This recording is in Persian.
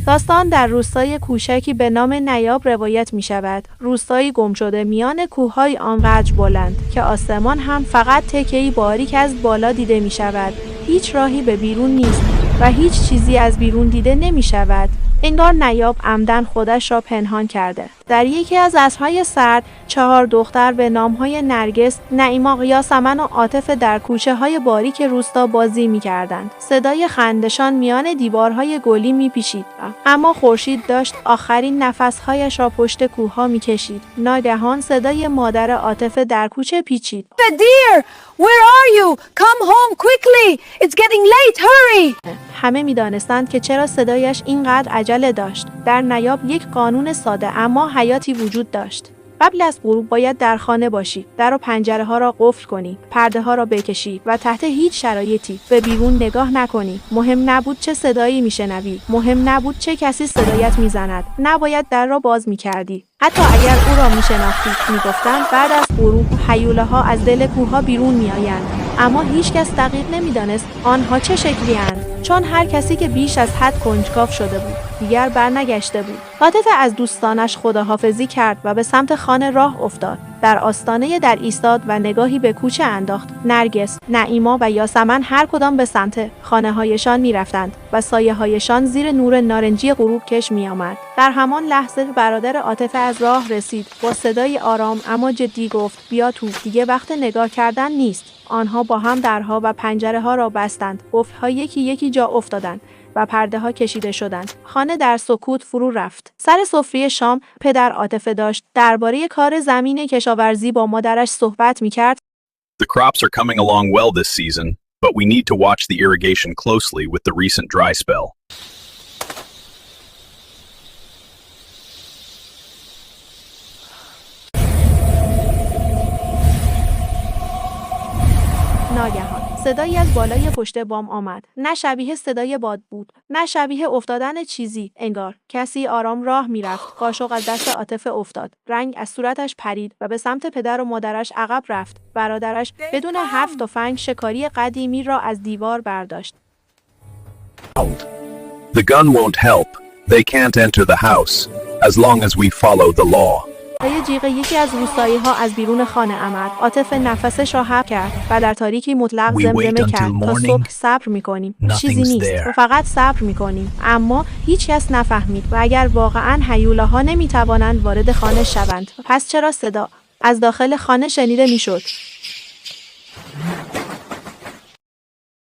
داستان در روستای کوچکی به نام نیاب روایت می شود. روستایی گم شده میان کوههای آنقدر بلند که آسمان هم فقط تکه‌ای باریک از بالا دیده می شود. هیچ راهی به بیرون نیست و هیچ چیزی از بیرون دیده نمی شود. انگار نیاب عمدن خودش را پنهان کرده. در یکی از عصرهای سرد 4 دختر به نامهای نرگس، نعیما، یاسمن و عاطفه در کوچه‌های باریک روستا بازی می‌کردند. صدای خندشان میان دیوارهای گلی می‌پیچید، اما خورشید داشت آخرین نفس‌هایش را پشت کوه‌ها می‌کشید. ناگهان صدای مادر عاطفه در کوچه پیچید. Dear, where are you? Come home quickly. It's getting late. Hurry. همه می‌دانستند که چرا صدایش اینقدر عجله داشت. در نیاب یک قانون ساده اما حیاتی وجود داشت. قبل از غروب باید در خانه باشی، در و پنجره ها را قفل کنی، پرده ها را بکشی و تحت هیچ شرایطی به بیرون نگاه نکنی. مهم نبود چه صدایی میشنوی، مهم نبود چه کسی صدایت میزند، نباید در را باز میکردی. حتی اگر او را میشناختی، میگفتند بعد از غروب هیوله ها از دل کوه بیرون میآیند. اما هیچ کس دقیق نمیدانست آنها چه شکلی اند، چون هر کسی که بیش از حد کنجکاو شده بود دیگر برنگشته بود. عاطفه از دوستانش خداحافظی کرد و به سمت خانه راه افتاد. در آستانه در ایستاد و نگاهی به کوچه انداخت. نرگس، نعیما و یاسمن هر کدام به سمت خانه هایشان می رفتند و سایه هایشان زیر نور نارنجی غروب کش می آمد. در همان لحظه برادر عاطفه از راه رسید. با صدای آرام اما جدی گفت بیا تو، دیگه وقت نگاه کردن نیست. آنها با هم درها و پنجره ها را بستند. قفل‌ها یکی یکی جا افتادند و پرده ها کشیده شدند. خانه در سکوت فرو رفت. سر سفره شام پدر عاطفه داشت درباره کار زمین کشاورزی با مادرش صحبت می‌کرد. The crops are coming along well this season, but we need to watch the irrigation closely with the recent dry spell. ناگهان صدایی از بالای پشت بام آمد. نه شبیه صدای باد بود، نه شبیه افتادن چیزی. انگار کسی آرام راه میرفت. قاشق از دست عاطفه افتاد. رنگ از صورتش پرید و به سمت پدر و مادرش عقب رفت. برادرش بدون حرف تفنگ شکاری قدیمی را از دیوار برداشت. The gun won't help. They can't enter the house as long as we follow the law. جیغ یکی از روستایی‌ها از بیرون خانه آمد. عاطفه نفسش را حبس کرد و در تاریکی مطلق زمزمه کرد تا صبح صبر می‌کنیم. چیزی نیست و فقط صبر می‌کنیم. اما هیچ کس نفهمید و اگر واقعاً هیولاها نمی‌توانند وارد خانه شوند، پس چرا صدا از داخل خانه شنیده می‌شد؟